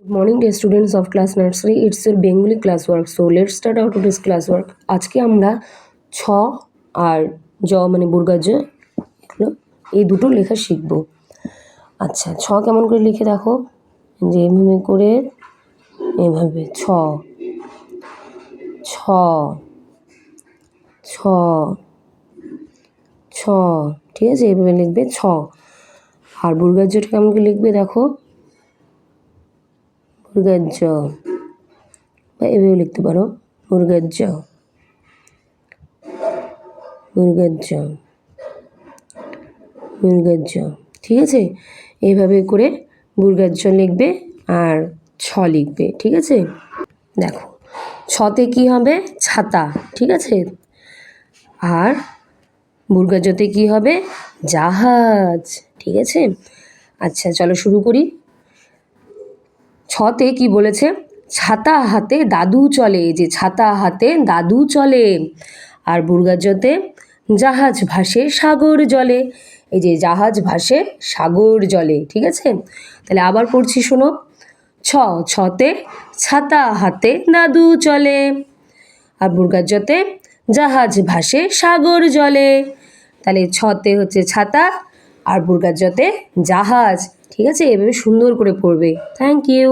Good morning dear students of class nursery. It's your Bengali classwork. So let's start our today's classwork. আজকে আমরা ছ আর জ মানে বুর্গা জ এগুলো এই দুটো লেখা শিখব। আচ্ছা, ছ কেমন করে লিখে দেখো, যে এভাবে করে এভাবে ছ ছ ছ ছ, ঠিক আছে, এভাবে লিখবে ছ। আর বুর্গা জটা কেমন করে লিখবে দেখো, বুর্গা জ, বা এভাবে লিখতে পারো বুর্গা জ, বুর্গা জ, বুর্গা জ, ঠিক আছে। এইভাবে করে বুর্গা জ লিখবে আর ছ লিখবে, ঠিক আছে। দেখো ছতে কি হবে, ছাতা, ঠিক আছে। আর বুর্গা জতে কি হবে, জাহাজ, ঠিক আছে। আচ্ছা চলো শুরু করি। ছতে কি বলেছে, ছাতা হাতে দাদু চলে, যে ছাতা হাতে দাদু চলে। আর বুর্গা জতে জাহাজ ভাসে সাগর জলে, এই যে জাহাজ ভাসে সাগর জলে, ঠিক আছে। তাহলে আবার পড়ছি শোনো, ছতে ছাতা হাতে দাদু চলে, আর বুর্গা জতে জাহাজ ভাসে সাগর জলে। তাহলে ছতে হচ্ছে ছাতা আর বুর্গা জতে জাহাজ, ঠিক আছে। এভাবে সুন্দর করে পড়বে। Thank you.